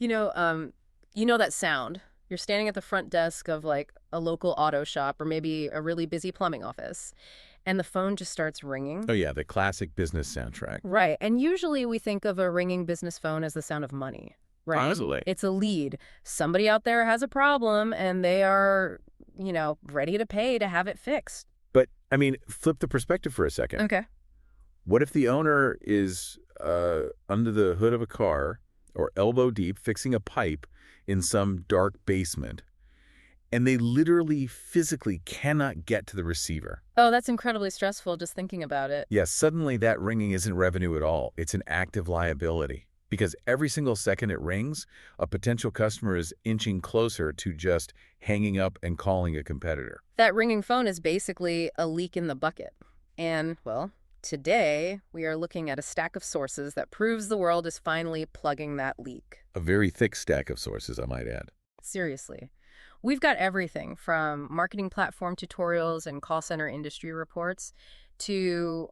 You know, um, you know that sound. You're standing at the front desk of like a local auto shop or maybe a really busy plumbing office, and the phone just starts ringing. Oh yeah, the classic business soundtrack. Right. And usually we think of a ringing business phone as the sound of money, right? Honestly. It's a lead. Somebody out there has a problem and they are, ready to pay to have it fixed. But, I mean, flip the perspective for a second. Okay. What if the owner is under the hood of a car or elbow deep fixing a pipe in some dark basement, and they literally physically cannot get to the receiver? Oh, that's incredibly stressful just thinking about it. Yes, suddenly that ringing isn't revenue at all. It's an active liability. Because every single second it rings, a potential customer is inching closer to just hanging up and calling a competitor. That ringing phone is basically a leak in the bucket. And, well, today we are looking at a stack of sources that proves the world is finally plugging that leak. A very thick stack of sources, I might add. Seriously. We've got everything from marketing platform tutorials and call center industry reports to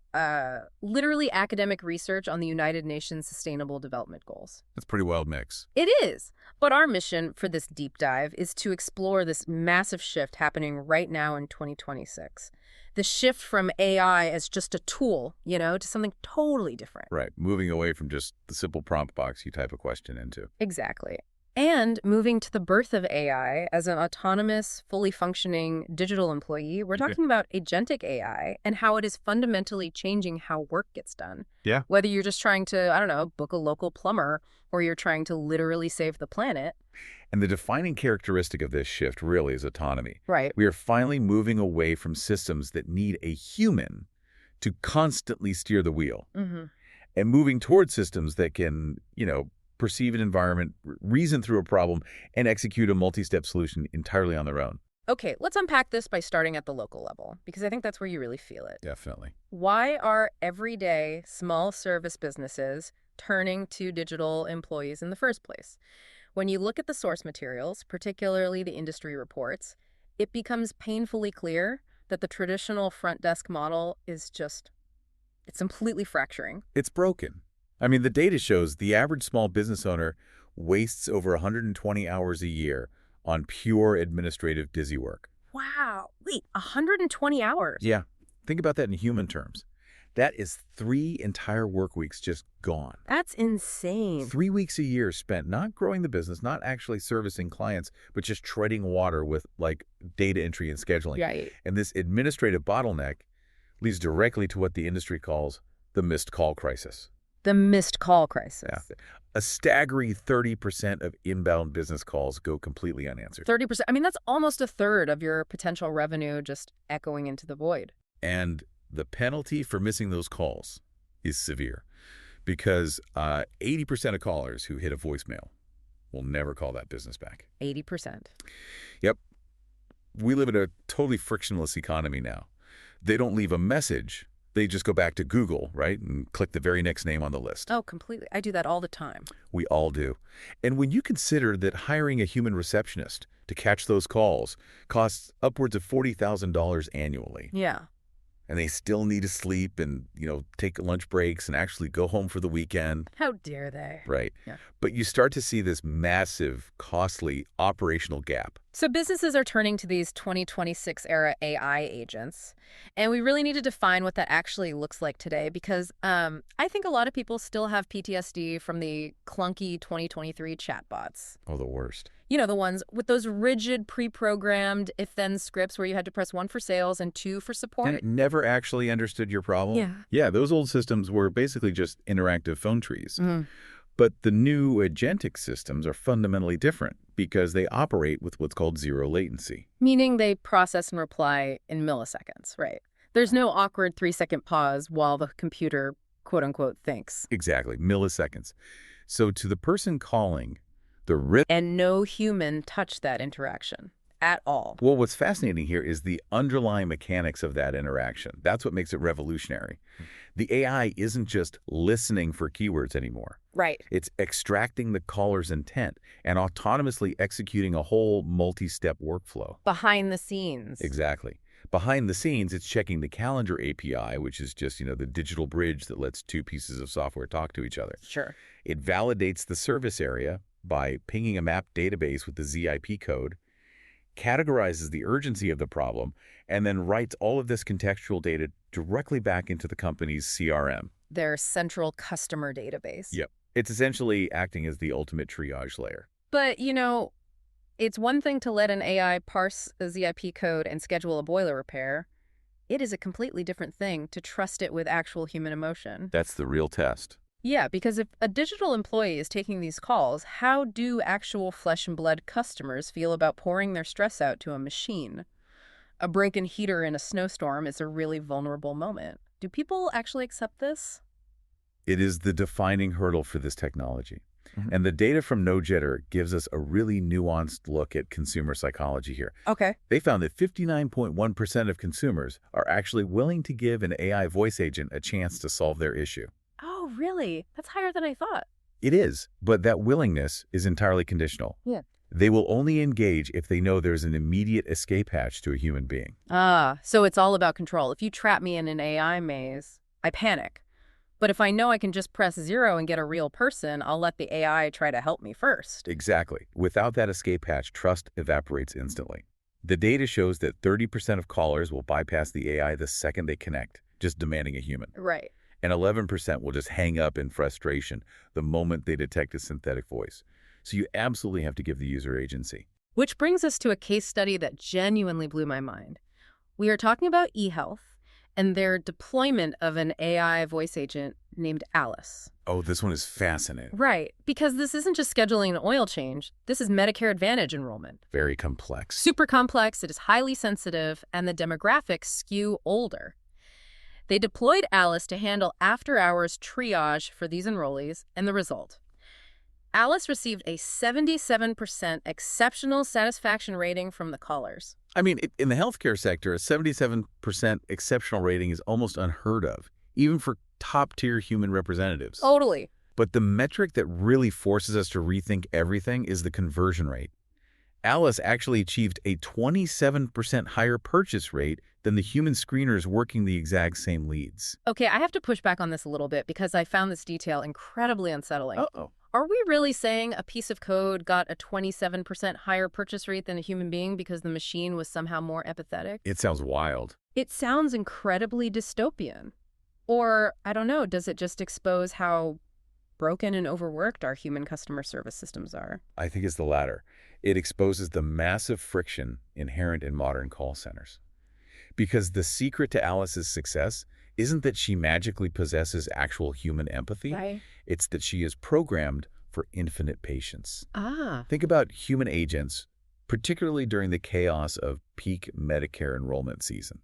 literally academic research on the United Nations Sustainable Development Goals. That's a pretty wild mix. It is. But our mission for this deep dive is to explore this massive shift happening right now in 2026. The shift from AI as just a tool, to something totally different. Right, moving away from just the simple prompt box you type a question into. Exactly. And moving to the birth of AI as an autonomous, fully functioning digital employee, we're talking about agentic AI and how it is fundamentally changing how work gets done. Yeah. Whether you're just trying to, book a local plumber or you're trying to literally save the planet. And the defining characteristic of this shift really is autonomy. Right. We are finally moving away from systems that need a human to constantly steer the wheel and moving towards systems that can, perceive an environment, reason through a problem, and execute a multi-step solution entirely on their own. Okay, let's unpack this by starting at the local level, because I think that's where you really feel it. Definitely. Why are everyday small service businesses turning to digital employees in the first place? When you look at the source materials, particularly the industry reports, it becomes painfully clear that the traditional front desk model is it's completely fracturing. It's broken. I mean, the data shows the average small business owner wastes over 120 hours a year on pure administrative busy work. Wow. Wait, 120 hours? Yeah. Think about that in human terms. That is 3 entire work weeks just gone. That's insane. 3 weeks a year spent not growing the business, not actually servicing clients, but just treading water with, like, data entry and scheduling. Right. And this administrative bottleneck leads directly to what the industry calls the missed call crisis. The missed call crisis. Yeah. A staggering 30% of inbound business calls go completely unanswered. 30%. I mean, that's almost a third of your potential revenue just echoing into the void. And the penalty for missing those calls is severe because 80% of callers who hit a voicemail will never call that business back. 80%. Yep. We live in a totally frictionless economy now. They don't leave a message. They just go back to Google, right, and click the very next name on the list. Oh, completely. I do that all the time. We all do. And when you consider that hiring a human receptionist to catch those calls costs upwards of $40,000 annually. Yeah. And they still need to sleep and, take lunch breaks and actually go home for the weekend. How dare they? Right. Yeah. But you start to see this massive, costly operational gap. So businesses are turning to these 2026 era AI agents, and we really need to define what that actually looks like today because I think a lot of people still have PTSD from the clunky 2023 chatbots. Oh, the worst. The ones with those rigid pre-programmed if-then scripts where you had to press 1 for sales and 2 for support. And it never actually understood your problem. Yeah. Yeah, those old systems were basically just interactive phone trees. Mm. But the new agentic systems are fundamentally different because they operate with what's called zero latency. Meaning they process and reply in milliseconds, right? There's no awkward 3-second pause while the computer, quote unquote, thinks. Exactly, milliseconds. So to the person calling, the risk... And no human touched that interaction at all. Well, what's fascinating here is the underlying mechanics of that interaction. That's what makes it revolutionary. The AI isn't just listening for keywords anymore. Right. It's extracting the caller's intent and autonomously executing a whole multi-step workflow. Behind the scenes. Exactly. Behind the scenes, it's checking the calendar API, which is just, the digital bridge that lets 2 pieces of software talk to each other. Sure. It validates the service area by pinging a map database with the ZIP code, categorizes the urgency of the problem, and then writes all of this contextual data directly back into the company's CRM. Their central customer database. Yep. It's essentially acting as the ultimate triage layer. But, it's one thing to let an AI parse a ZIP code and schedule a boiler repair. It is a completely different thing to trust it with actual human emotion. That's the real test. Yeah, because if a digital employee is taking these calls, how do actual flesh and blood customers feel about pouring their stress out to a machine? A broken heater in a snowstorm is a really vulnerable moment. Do people actually accept this? It is the defining hurdle for this technology. And the data from No Jitter gives us a really nuanced look at consumer psychology here. Okay. They found that 59.1% of consumers are actually willing to give an AI voice agent a chance to solve their issue. Oh, really? That's higher than I thought. It is, but that willingness is entirely conditional. Yeah. They will only engage if they know there's an immediate escape hatch to a human being. Ah, so it's all about control. If you trap me in an AI maze, I panic. But if I know I can just press 0 and get a real person, I'll let the AI try to help me first. Exactly. Without that escape hatch, trust evaporates instantly. The data shows that 30% of callers will bypass the AI the second they connect, just demanding a human. Right. And 11% will just hang up in frustration the moment they detect a synthetic voice. So you absolutely have to give the user agency. Which brings us to a case study that genuinely blew my mind. We are talking about eHealth and their deployment of an AI voice agent named Alice. Oh, this one is fascinating. Right, because this isn't just scheduling an oil change. This is Medicare Advantage enrollment. Very complex. Super complex, it is highly sensitive, and the demographics skew older. They deployed Alice to handle after-hours triage for these enrollees, and the result. Alice received a 77% exceptional satisfaction rating from the callers. I mean, in the healthcare sector, a 77% exceptional rating is almost unheard of, even for top-tier human representatives. Totally. But the metric that really forces us to rethink everything is the conversion rate. Alice actually achieved a 27% higher purchase rate than the human screeners working the exact same leads. Okay, I have to push back on this a little bit because I found this detail incredibly unsettling. Uh-oh. Are we really saying a piece of code got a 27% higher purchase rate than a human being because the machine was somehow more empathetic? It sounds wild. It sounds incredibly dystopian. Or, I don't know, does it just expose how broken and overworked our human customer service systems are? I think it's the latter. It exposes the massive friction inherent in modern call centers. Because the secret to Alice's success isn't that she magically possesses actual human empathy. Right. It's that she is programmed for infinite patience. Ah. Think about human agents, particularly during the chaos of peak Medicare enrollment season.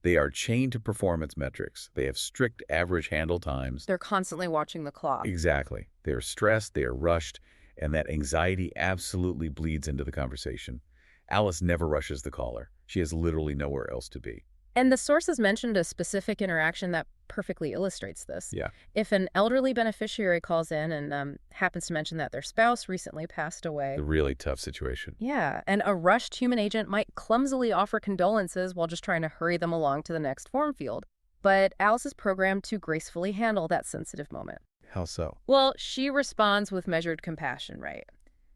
They are chained to performance metrics. They have strict average handle times. They're constantly watching the clock. Exactly. They are stressed, they are rushed, and that anxiety absolutely bleeds into the conversation. Alice never rushes the caller. She has literally nowhere else to be. And the sources mentioned a specific interaction that perfectly illustrates this. Yeah. If an elderly beneficiary calls in and happens to mention that their spouse recently passed away. A really tough situation. Yeah, and a rushed human agent might clumsily offer condolences while just trying to hurry them along to the next form field. But Alice is programmed to gracefully handle that sensitive moment. How so? Well, she responds with measured compassion, right?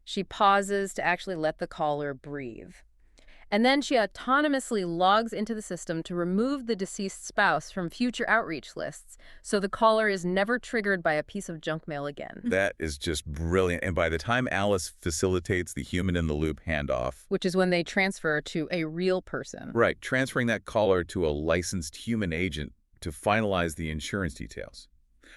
She pauses to actually let the caller breathe. And then she autonomously logs into the system to remove the deceased spouse from future outreach lists, so the caller is never triggered by a piece of junk mail again. That is just brilliant. And by the time Alice facilitates the human-in-the-loop handoff, which is when they transfer to a real person. right, transferring that caller to a licensed human agent to finalize the insurance details.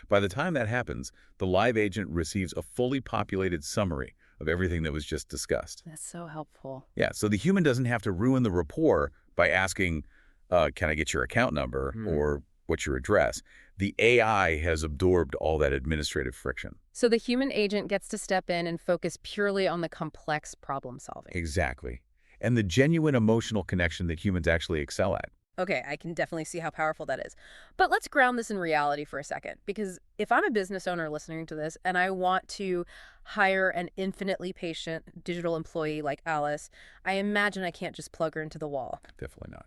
By the time that happens, the live agent receives a fully populated summary of everything that was just discussed. That's so helpful. Yeah, so the human doesn't have to ruin the rapport by asking, can I get your account number or what's your address? The AI has absorbed all that administrative friction. So the human agent gets to step in and focus purely on the complex problem solving. Exactly. And the genuine emotional connection that humans actually excel at. Okay, I can definitely see how powerful that is. But let's ground this in reality for a second, because if I'm a business owner listening to this and I want to hire an infinitely patient digital employee like Alice, I imagine I can't just plug her into the wall. Definitely not.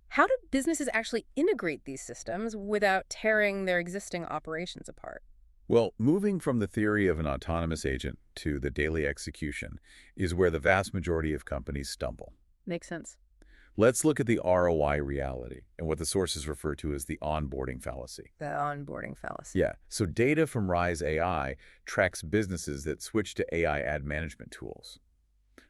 How do businesses actually integrate these systems without tearing their existing operations apart? Well, moving from the theory of an autonomous agent to the daily execution is where the vast majority of companies stumble. Makes sense. Let's look at the ROI reality and what the sources refer to as the onboarding fallacy. The onboarding fallacy. Yeah, so data from Rise AI tracks businesses that switch to AI ad management tools.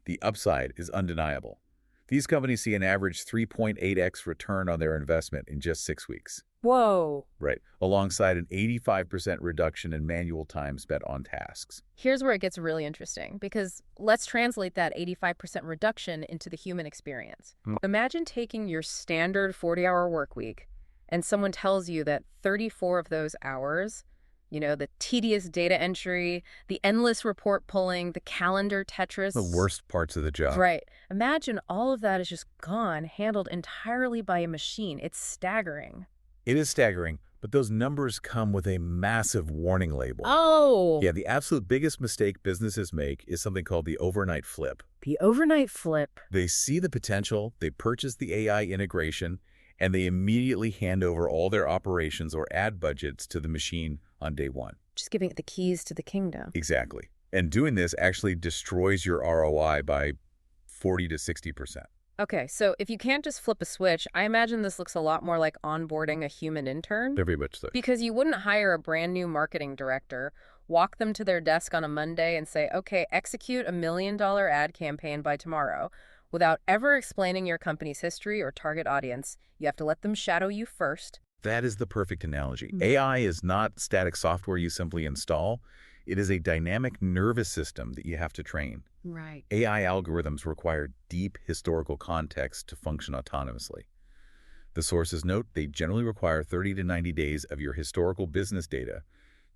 The upside is undeniable. These companies see an average 3.8x return on their investment in just 6 weeks. Whoa. Right, alongside an 85% reduction in manual time spent on tasks. Here's where it gets really interesting, because let's translate that 85% reduction into the human experience. Imagine taking your standard 40-hour work week, and someone tells you that 34 of those hours, the tedious data entry, the endless report pulling, the calendar Tetris. The worst parts of the job. Right. Imagine all of that is just gone, handled entirely by a machine. It's staggering. It is staggering, but those numbers come with a massive warning label. Oh! Yeah, the absolute biggest mistake businesses make is something called the overnight flip. The overnight flip. They see the potential, they purchase the AI integration, and they immediately hand over all their operations or ad budgets to the machine on day one. Just giving it the keys to the kingdom. Exactly. And doing this actually destroys your ROI by 40 to 60%. Okay, so if you can't just flip a switch, I imagine this looks a lot more like onboarding a human intern. Very much so. Because you wouldn't hire a brand new marketing director, walk them to their desk on a Monday and say, okay, execute $1 million ad campaign by tomorrow, without ever explaining your company's history or target audience. You have to let them shadow you first. That is the perfect analogy. AI is not static software you simply install. It is a dynamic nervous system that you have to train. Right. AI algorithms require deep historical context to function autonomously. The sources note they generally require 30 to 90 days of your historical business data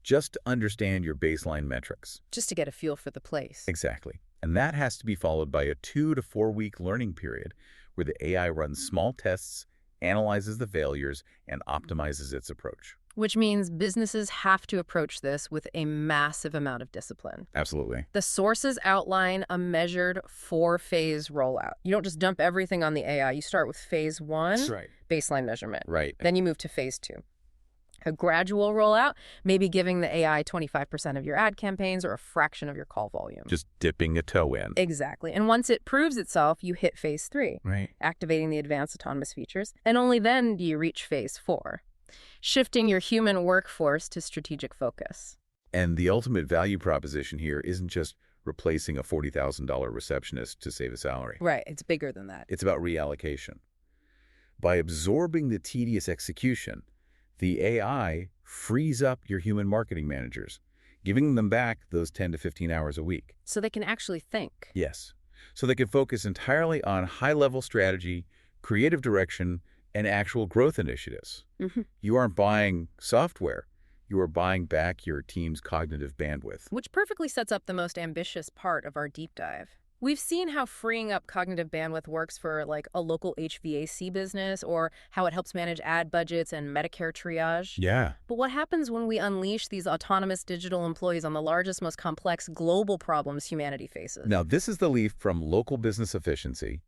just to understand your baseline metrics. Just to get a feel for the place. Exactly. And that has to be followed by a 2 to 4 week learning period where the AI runs small tests, analyzes the failures, and optimizes its approach. Which means businesses have to approach this with a massive amount of discipline. Absolutely. The sources outline a measured 4-phase rollout. You don't just dump everything on the AI. You start with phase 1, That's right. baseline measurement. Right. Then you move to phase 2. A gradual rollout, maybe giving the AI 25% of your ad campaigns or a fraction of your call volume. Just dipping a toe in. Exactly. And once it proves itself, you hit phase 3, Right. activating the advanced autonomous features. And only then do you reach phase 4. Shifting your human workforce to strategic focus. And the ultimate value proposition here isn't just replacing a $40,000 receptionist to save a salary. Right, it's bigger than that. It's about reallocation. By absorbing the tedious execution, the AI frees up your human marketing managers, giving them back those 10 to 15 hours a week. So they can actually think. Yes. So they can focus entirely on high-level strategy, creative direction, and actual growth initiatives. You aren't buying software. You are buying back your team's cognitive bandwidth. Which perfectly sets up the most ambitious part of our deep dive. We've seen how freeing up cognitive bandwidth works for like a local HVAC business, or how it helps manage ad budgets and Medicare triage. Yeah. But what happens when we unleash these autonomous digital employees on the largest, most complex global problems humanity faces? Now, this is the leap from local business efficiency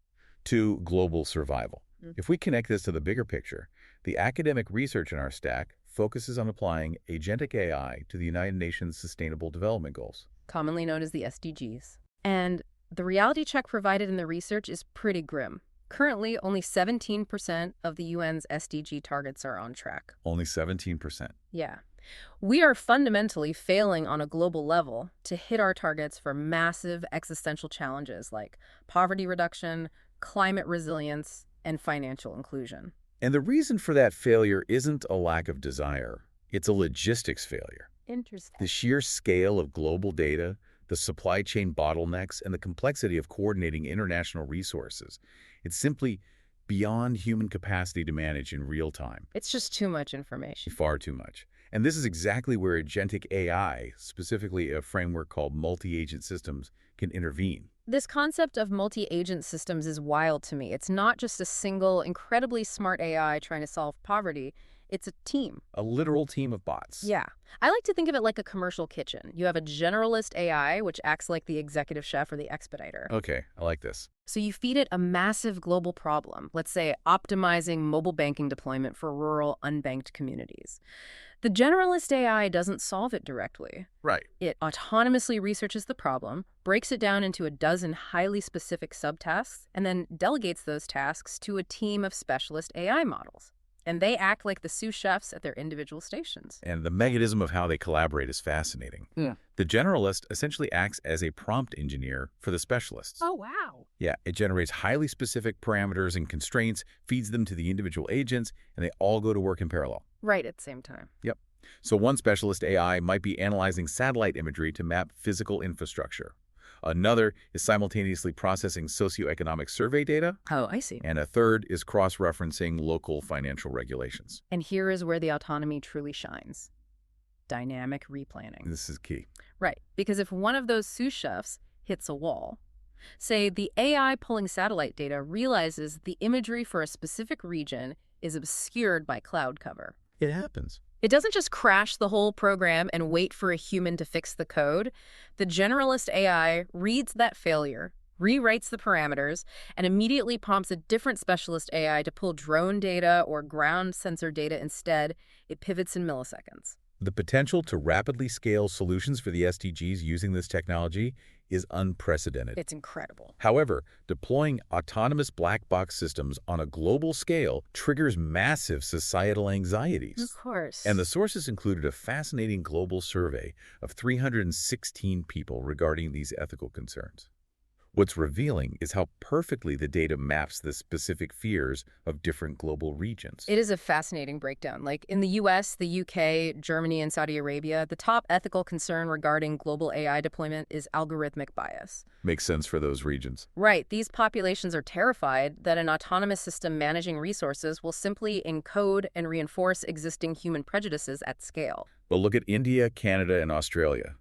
to global survival. If we connect this to the bigger picture, the academic research in our stack focuses on applying agentic AI to the United Nations Sustainable Development Goals, commonly known as the SDGs. And the reality check provided in the research is pretty grim. Currently, only 17% of the UN's SDG targets are on track. Only 17%. Yeah. We are fundamentally failing on a global level to hit our targets for massive existential challenges like poverty reduction, climate resilience, and financial inclusion. And the reason for that failure isn't a lack of desire. It's a logistics failure. Interesting. The sheer scale of global data, the supply chain bottlenecks, and the complexity of coordinating international resources. It's simply beyond human capacity to manage in real time. It's just too much information. Far too much. And this is exactly where agentic AI, specifically a framework called multi-agent systems, can intervene. This concept of multi-agent systems is wild to me. It's not just a single, incredibly smart AI trying to solve poverty. It's a team. A literal team of bots. Yeah. I like to think of it like a commercial kitchen. You have a generalist AI, which acts like the executive chef or the expediter. Okay, I like this. So you feed it a massive global problem, let's say optimizing mobile banking deployment for rural, unbanked communities. The generalist AI doesn't solve it directly. Right. It autonomously researches the problem, breaks it down into a dozen highly specific subtasks, and then delegates those tasks to a team of specialist AI models. And they act like the sous chefs at their individual stations. And the mechanism of how they collaborate is fascinating. Yeah. The generalist essentially acts as a prompt engineer for the specialists. Oh, wow. Yeah, it generates highly specific parameters and constraints, feeds them to the individual agents, and they all go to work in parallel. Right at the same time. Yep. So one specialist AI might be analyzing satellite imagery to map physical infrastructure. Another is simultaneously processing socioeconomic survey data. Oh, I see. And a third is cross-referencing local financial regulations. And here is where the autonomy truly shines. Dynamic replanning. This is key. Right, because if one of those sous chefs hits a wall, say the AI pulling satellite data realizes the imagery for a specific region is obscured by cloud cover. It happens. It doesn't just crash the whole program and wait for a human to fix the code. The generalist AI reads that failure, rewrites the parameters, and immediately prompts a different specialist AI to pull drone data or ground sensor data instead. It pivots in milliseconds. The potential to rapidly scale solutions for the SDGs using this technology is unprecedented. It's incredible. However, deploying autonomous black box systems on a global scale triggers massive societal anxieties. Of course. And the sources included a fascinating global survey of 316 people regarding these ethical concerns. What's revealing is how perfectly the data maps the specific fears of different global regions. It is a fascinating breakdown. Like in the US, the UK, Germany, and Saudi Arabia, the top ethical concern regarding global AI deployment is algorithmic bias. Makes sense for those regions. Right. These populations are terrified that an autonomous system managing resources will simply encode and reinforce existing human prejudices at scale. But look at India, Canada, and Australia.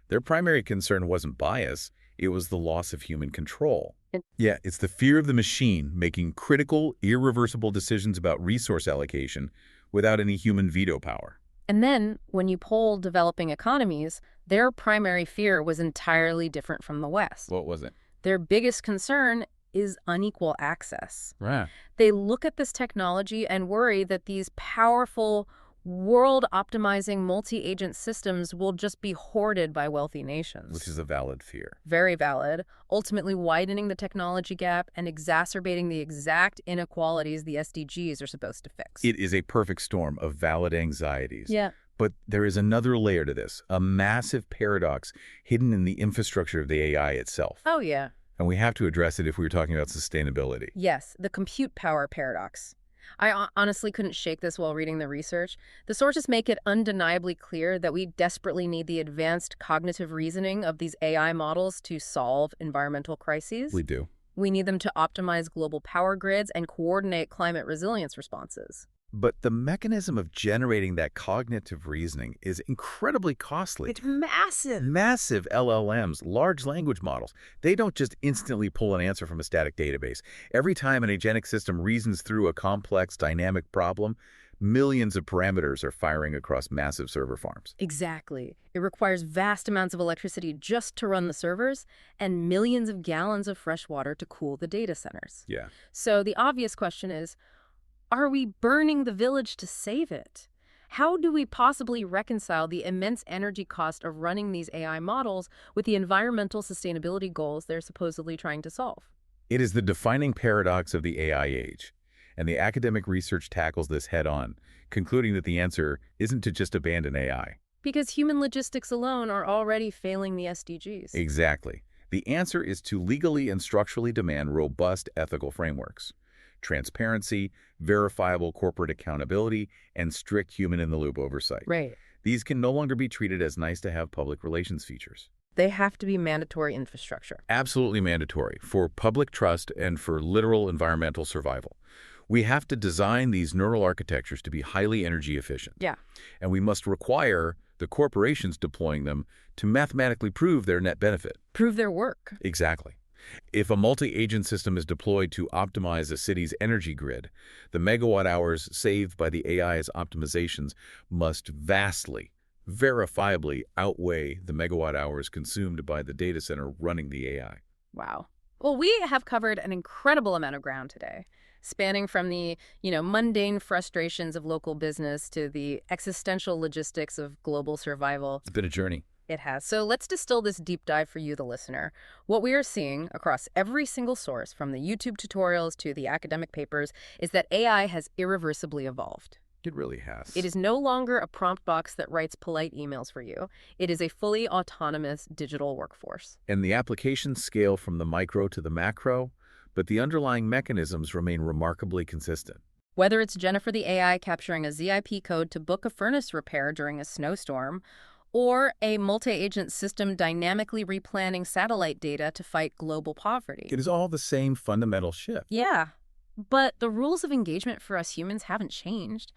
Their primary concern wasn't bias. It was the loss of human control. Yeah, it's the fear of the machine making critical, irreversible decisions about resource allocation without any human veto power. And then, when you poll developing economies, their primary fear was entirely different from the West. What was it? Their biggest concern is unequal access. Right. They look at this technology and worry that these powerful, world-optimizing multi-agent systems will just be hoarded by wealthy nations. Which is a valid fear. Very valid, ultimately widening the technology gap and exacerbating the exact inequalities the SDGs are supposed to fix. It is a perfect storm of valid anxieties. Yeah. But there is another layer to this, a massive paradox hidden in the infrastructure of the AI itself. Oh, yeah. And we have to address it if we were talking about sustainability. Yes, the compute power paradox. I honestly couldn't shake this while reading the research. The sources make it undeniably clear that we desperately need the advanced cognitive reasoning of these AI models to solve environmental crises. We do. We need them to optimize global power grids and coordinate climate resilience responses. But the mechanism of generating that cognitive reasoning is incredibly costly. It's massive. Massive LLMs, large language models, they don't just instantly pull an answer from a static database. Every time an agentic system reasons through a complex, dynamic problem, millions of parameters are firing across massive server farms. Exactly. It requires vast amounts of electricity just to run the servers and millions of gallons of fresh water to cool the data centers. Yeah. So the obvious question is, are we burning the village to save it? How do we possibly reconcile the immense energy cost of running these AI models with the environmental sustainability goals they're supposedly trying to solve? It is the defining paradox of the AI age, and the academic research tackles this head-on, concluding that the answer isn't to just abandon AI. Because human logistics alone are already failing the SDGs. Exactly. The answer is to legally and structurally demand robust ethical frameworks. Transparency, verifiable corporate accountability, and strict human-in-the-loop oversight. Right. These can no longer be treated as nice-to-have public relations features. They have to be mandatory infrastructure. Absolutely mandatory for public trust and for literal environmental survival. We have to design these neural architectures to be highly energy efficient. Yeah. And we must require the corporations deploying them to mathematically prove their net benefit. Prove their work. Exactly. If a multi-agent system is deployed to optimize a city's energy grid, the megawatt hours saved by the AI's optimizations must vastly, verifiably outweigh the megawatt hours consumed by the data center running the AI. Wow. Well, we have covered an incredible amount of ground today, spanning from the, mundane frustrations of local business to the existential logistics of global survival. It's been a journey. It has. So let's distill this deep dive for you, the listener. What we are seeing across every single source, from the YouTube tutorials to the academic papers, is that AI has irreversibly evolved. It really has. It is no longer a prompt box that writes polite emails for you. It is a fully autonomous digital workforce. And the applications scale from the micro to the macro, but the underlying mechanisms remain remarkably consistent. Whether it's Jennifer the AI capturing a ZIP code to book a furnace repair during a snowstorm, or a multi-agent system dynamically replanning satellite data to fight global poverty. It is all the same fundamental shift. Yeah, but the rules of engagement for us humans haven't changed.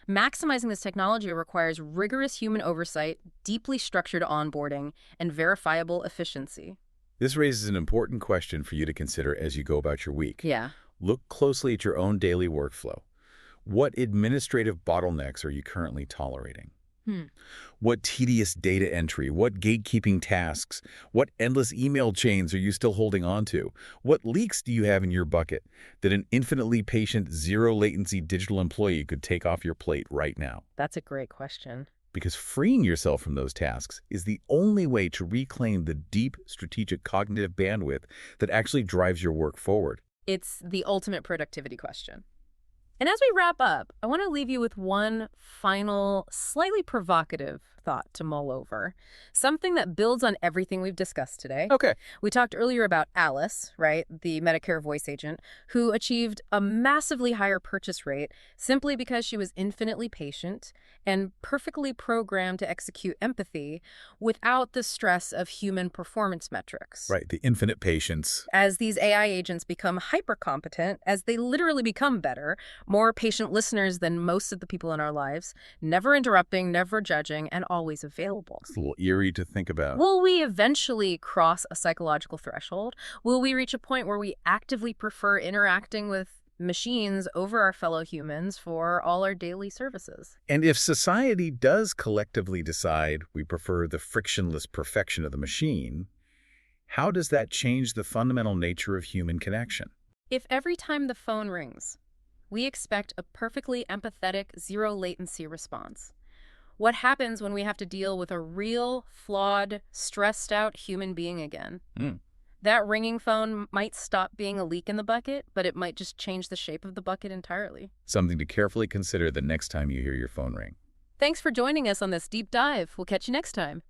Maximizing this technology requires rigorous human oversight, deeply structured onboarding, and verifiable efficiency. This raises an important question for you to consider as you go about your week. Yeah. Look closely at your own daily workflow. What administrative bottlenecks are you currently tolerating? What tedious data entry, what gatekeeping tasks, what endless email chains are you still holding on to? What leaks do you have in your bucket that an infinitely patient, zero-latency digital employee could take off your plate right now? That's a great question. Because freeing yourself from those tasks is the only way to reclaim the deep strategic cognitive bandwidth that actually drives your work forward. It's the ultimate productivity question. And as we wrap up, I want to leave you with one final, slightly provocative thought to mull over. Something that builds on everything we've discussed today. Okay. We talked earlier about Alice, right, the Medicare voice agent, who achieved a massively higher purchase rate simply because she was infinitely patient and perfectly programmed to execute empathy without the stress of human performance metrics. Right, the infinite patience. As these AI agents become hyper-competent, as they literally become better, more patient listeners than most of the people in our lives, never interrupting, never judging, and always available. It's a little eerie to think about. Will we eventually cross a psychological threshold? Will we reach a point where we actively prefer interacting with machines over our fellow humans for all our daily services? And if society does collectively decide we prefer the frictionless perfection of the machine, how does that change the fundamental nature of human connection? If every time the phone rings, we expect a perfectly empathetic, zero-latency response, what happens when we have to deal with a real, flawed, stressed-out human being again? That ringing phone might stop being a leak in the bucket, but it might just change the shape of the bucket entirely. Something to carefully consider the next time you hear your phone ring. Thanks for joining us on this deep dive. We'll catch you next time.